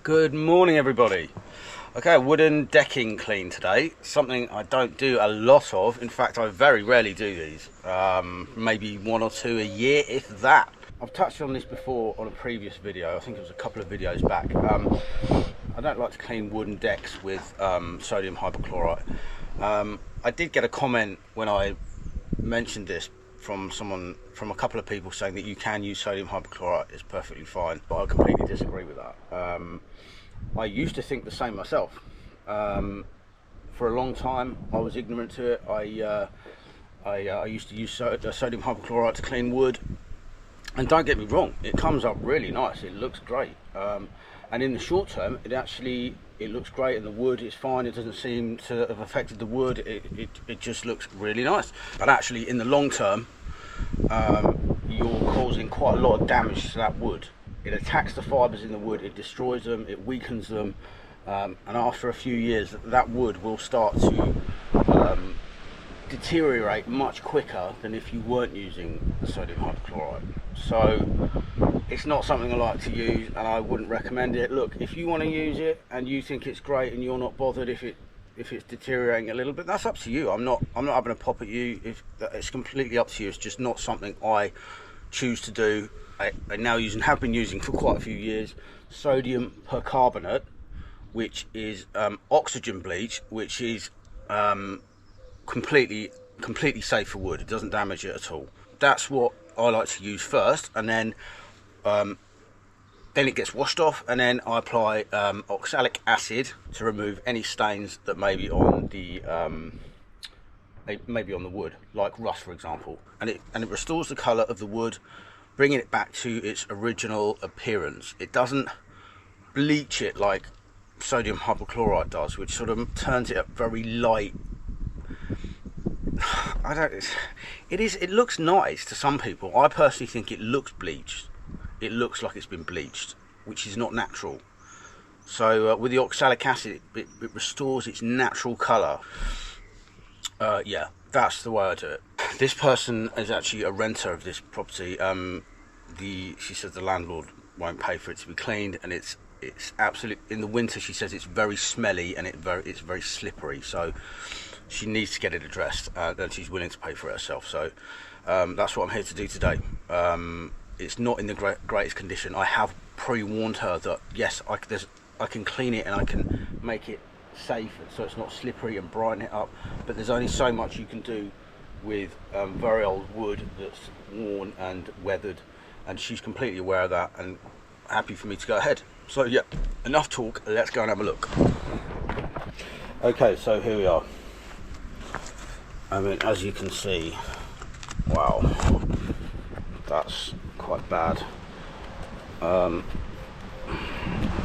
Good morning, everybody. Okay, wooden decking clean today. Something I don't do a lot of. In fact, I very rarely do these. Maybe one or two a year, if that. I've touched on this before on a previous video. I think it was a couple of videos back. I don't like to clean wooden decks with sodium hypochlorite. I did get a comment when I mentioned this from a couple of people saying that you can use sodium hypochlorite, it's perfectly fine, but I completely disagree with that. I used to think the same myself. For a long time I was ignorant to it. I used to use sodium hypochlorite to clean wood, and don't get me wrong, it comes up really nice, it looks great, and in the short term it looks great, and the wood is fine. It doesn't seem to have affected the wood. It just looks really nice. But actually, in the long term, you're causing quite a lot of damage to that wood. It attacks the fibres in the wood, it destroys them, it weakens them, and after a few years, that wood will start to deteriorate much quicker than if you weren't using the sodium hypochlorite. So it's not something I like to use, and I wouldn't recommend it. Look, if you want to use it and you think it's great and you're not bothered if it's deteriorating a little bit, that's up to you. I'm not having a pop at you. It's completely up to you. It's just not something I choose to do. I now use and have been using for quite a few years sodium percarbonate, which is oxygen bleach, which is completely safe for wood. It doesn't damage it at all. That's what I like to use first, and then it gets washed off, and then I apply oxalic acid to remove any stains that may be on the wood, like rust, for example, and it restores the colour of the wood, bringing it back to its original appearance. It doesn't bleach it like sodium hypochlorite does, which sort of turns it up very light. It looks nice to some people. I personally think it looks bleached. It looks like it's been bleached, which is not natural. So with the oxalic acid, it restores its natural colour. Yeah, that's the way I do it. This person is actually a renter of this property. She says the landlord won't pay for it to be cleaned, and it's absolute. In the winter, she says it's very smelly and it's very slippery. So she needs to get it addressed, and she's willing to pay for it herself. So that's what I'm here to do today. It's not in the greatest condition. I have pre-warned her that yes, I can clean it and I can make it safe so it's not slippery and brighten it up, but there's only so much you can do with very old wood that's worn and weathered, and she's completely aware of that and happy for me to go ahead. So yeah, enough talk, let's go and have a look. Okay, so here we are. I mean, as you can see, wow, that's quite bad.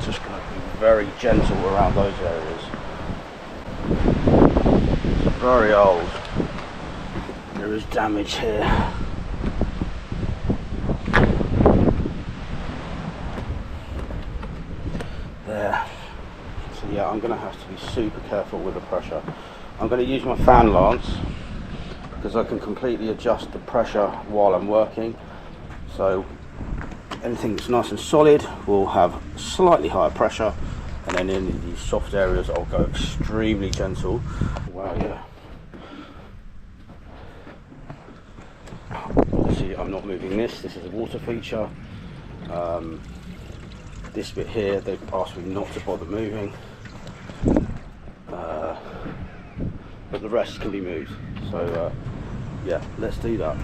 Just going to be very gentle around those areas. It's very old. There is damage here. There. So yeah, I'm going to have to be super careful with the pressure. I'm going to use my fan lance because I can completely adjust the pressure while I'm working. So anything that's nice and solid will have slightly higher pressure, and then in these soft areas I'll go extremely gentle. Wow, yeah. Obviously I'm not moving this is a water feature. This bit here they've asked me not to bother moving, but the rest can be moved. So yeah, let's do that.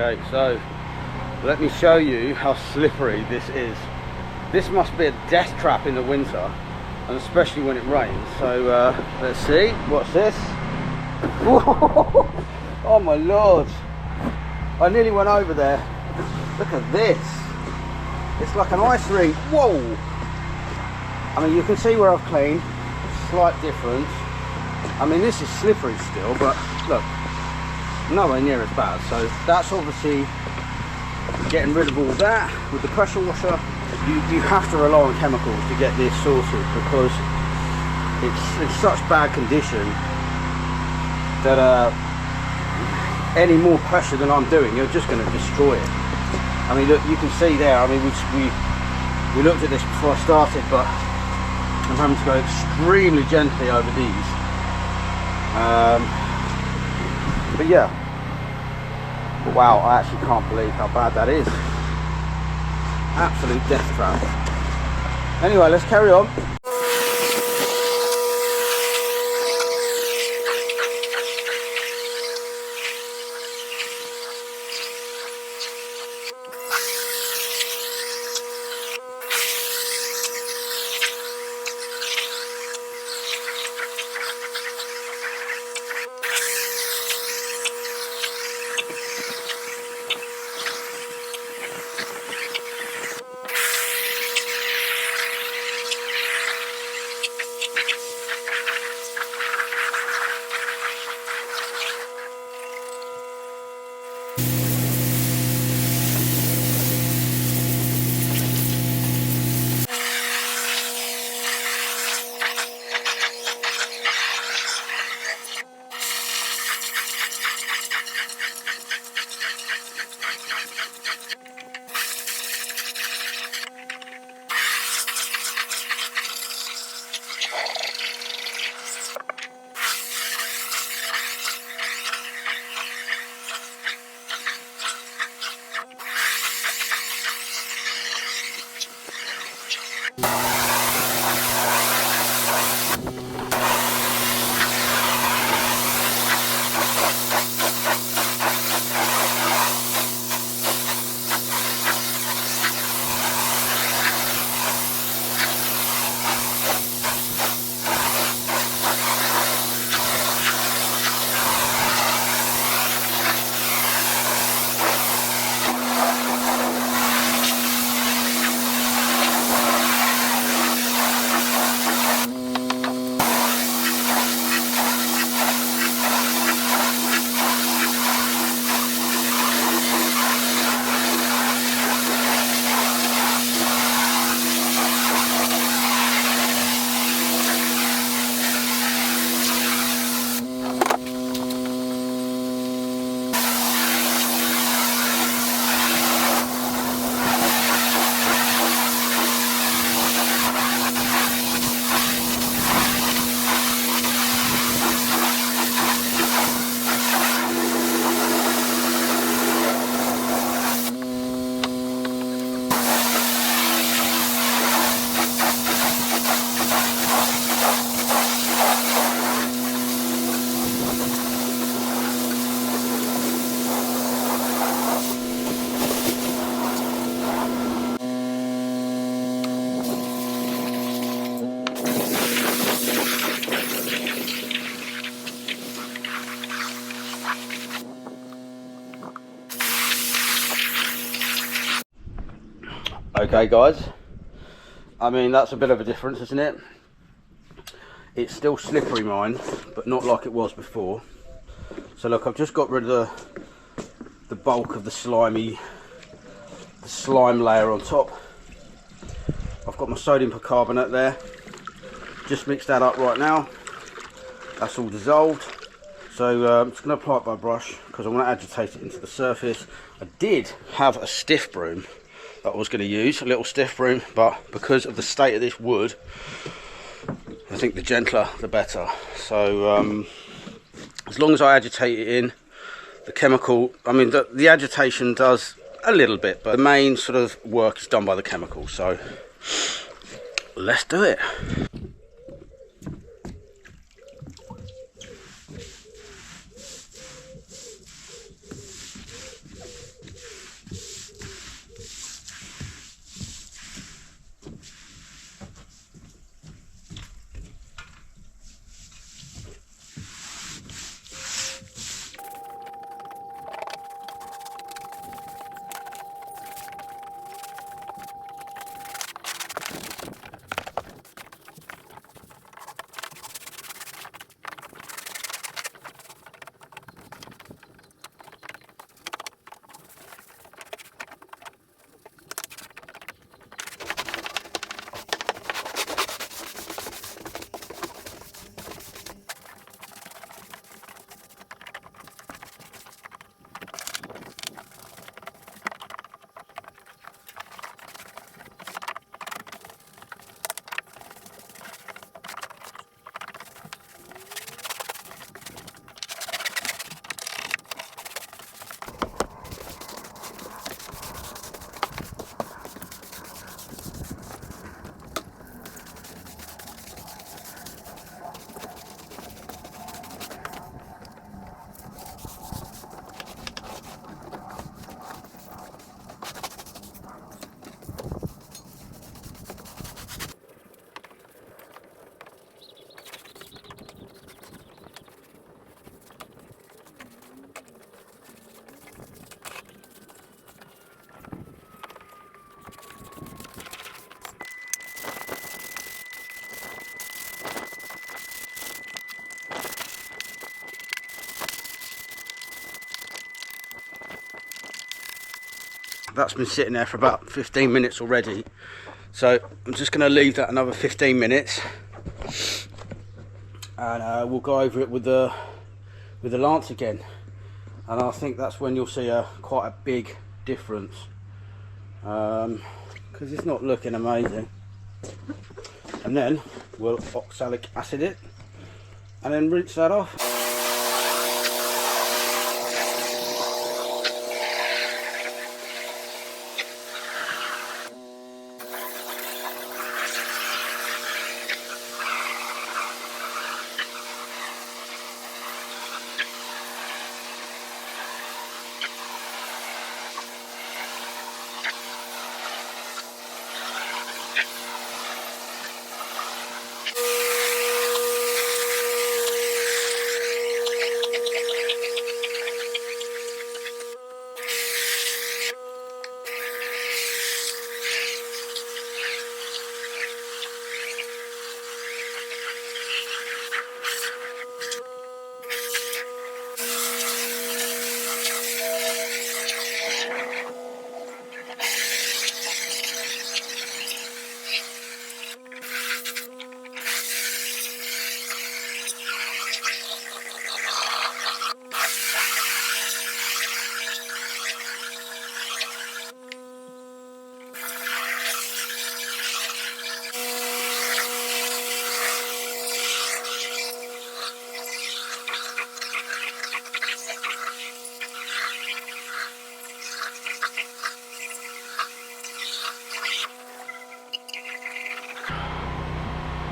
Okay, so let me show you how slippery this is. This must be a death trap in the winter, and especially when it rains. So let's see, what's this? Oh my lord, I nearly went over there. Look at this, it's like an ice rink. Whoa! I mean, you can see where I've cleaned, slight difference. I mean, this is slippery still, but look, nowhere near as bad. So that's obviously getting rid of all that with the pressure washer. You have to rely on chemicals to get this sorted, because it's in such bad condition that any more pressure than I'm doing, you're just going to destroy it. I mean, look, you can see there. I mean, we looked at this before I started, but I'm having to go extremely gently over these. But yeah, wow, I actually can't believe how bad that is. Absolute death trap. Anyway, let's carry on. Okay guys, I mean, that's a bit of a difference, isn't it? It's still slippery, mine, but not like it was before. So look, I've just got rid of the bulk of the slime layer on top. I've got my sodium bicarbonate there, just mixed that up right now. That's all dissolved. So I'm just going to apply it by brush because I want to agitate it into the surface. I did have a stiff broom that I was going to use, a little stiff broom, but because of the state of this wood, I think the gentler the better. So as long as I agitate it in, the chemical, I mean the agitation does a little bit, but the main sort of work is done by the chemical. So let's do it. That's been sitting there for about 15 minutes already. So I'm just going to leave that another 15 minutes. And we'll go over it with the lance again. And I think that's when you'll see quite a big difference. Because it's not looking amazing. And then we'll oxalic acid it. And then rinse that off.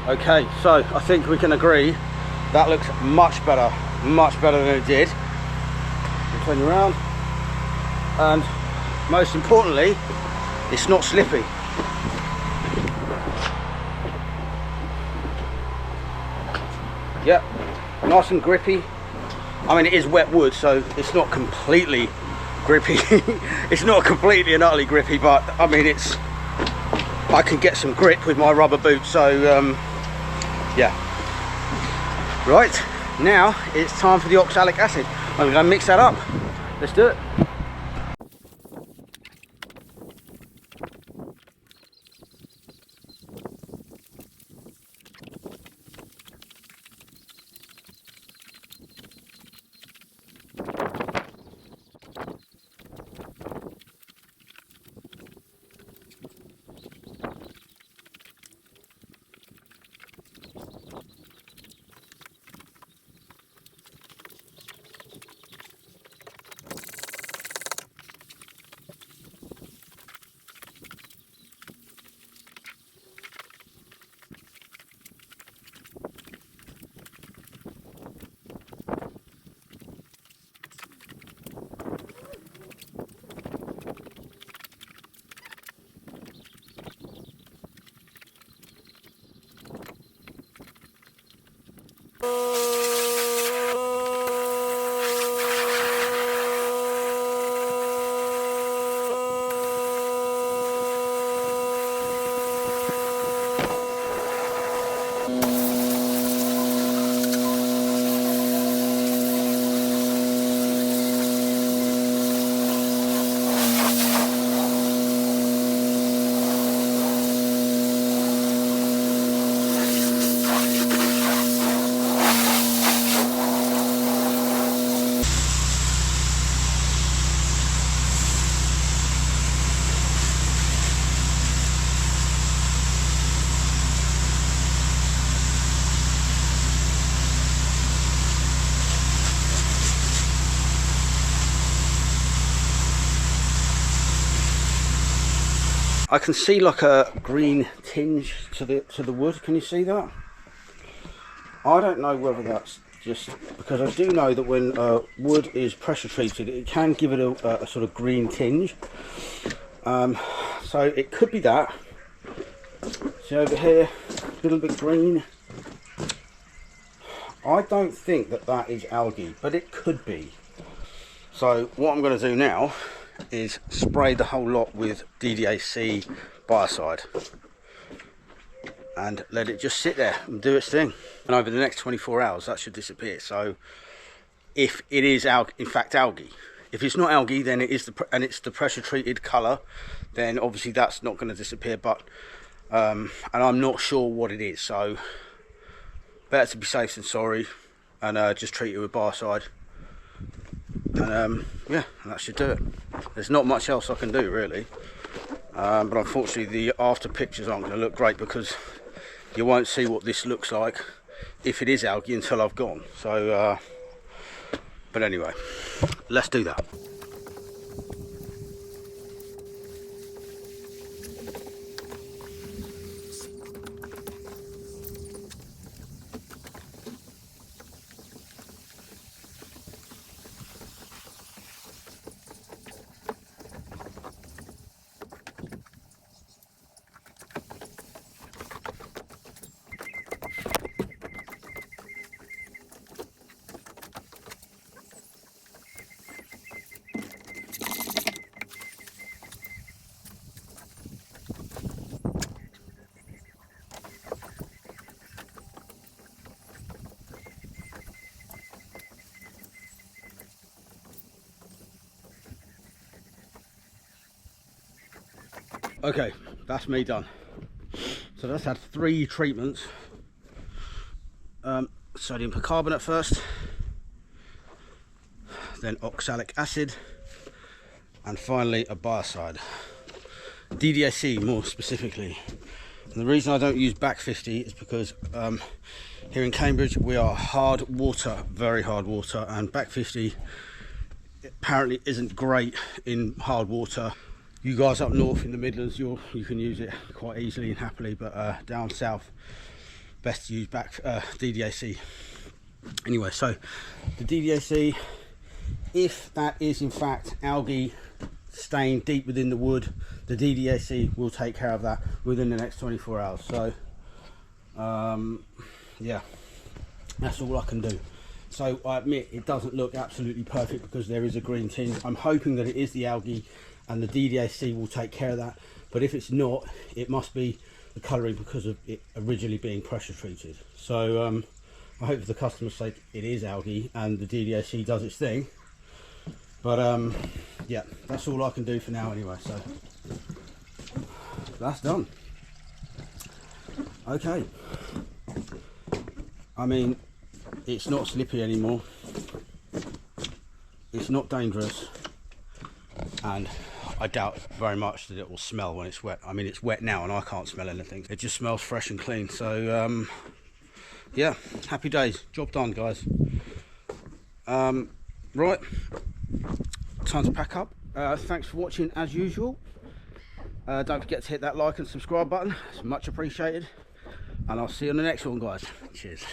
Okay, so I think we can agree that looks much better than it did. We'll turn you around, and most importantly, it's not slippy. Yep, nice and grippy. I mean, it is wet wood, so it's not completely grippy. It's not completely and utterly grippy, but I mean, I can get some grip with my rubber boots, so yeah. Right, now it's time for the oxalic acid. I'm going to mix that up. Let's do it. I can see like a green tinge to the wood. Can you see that? I don't know whether that's just because I do know that when wood is pressure treated, it can give it a sort of green tinge. So it could be that. See over here, a little bit green. I don't think that is algae, but it could be. So what I'm going to do now is spray the whole lot with DDAC Biocide and let it just sit there and do its thing, and over the next 24 hours that should disappear. So if it is in fact algae, If it's not algae, then it is and it's the pressure treated colour, then obviously that's not going to disappear. But and I'm not sure what it is, so better to be safe than sorry, and just treat it with Biocide. And yeah, that should do it. There's not much else I can do really, but unfortunately the after pictures aren't going to look great because you won't see what this looks like if it is algae until I've gone. So but anyway, let's do that. Okay, that's me done. So that's had 3 treatments. Sodium bicarbonate first, then oxalic acid, and finally a biocide. DDAC more specifically. And the reason I don't use back 50 is because here in Cambridge we are hard water, very hard water, and back 50 apparently isn't great in hard water. You guys up north in the Midlands, you can use it quite easily and happily, but down south, best to use back DDAC. Anyway, so the DDAC, if that is in fact algae staying deep within the wood, the DDAC will take care of that within the next 24 hours. So yeah, that's all I can do. So I admit it doesn't look absolutely perfect because there is a green tinge. I'm hoping that it is the algae and the DDAC will take care of that, but if it's not, it must be the colouring because of it originally being pressure treated. So I hope for the customer's sake it is algae and the DDAC does its thing, but yeah, that's all I can do for now anyway. So that's done. Okay, I mean, it's not slippy anymore, it's not dangerous, and I doubt very much that it will smell when it's wet. I mean, it's wet now and I can't smell anything. It just smells fresh and clean. So yeah, happy days. Job done, guys. Right, time to pack up. Thanks for watching as usual. Don't forget to hit that like and subscribe button. It's much appreciated, and I'll see you on the next one, guys. Cheers.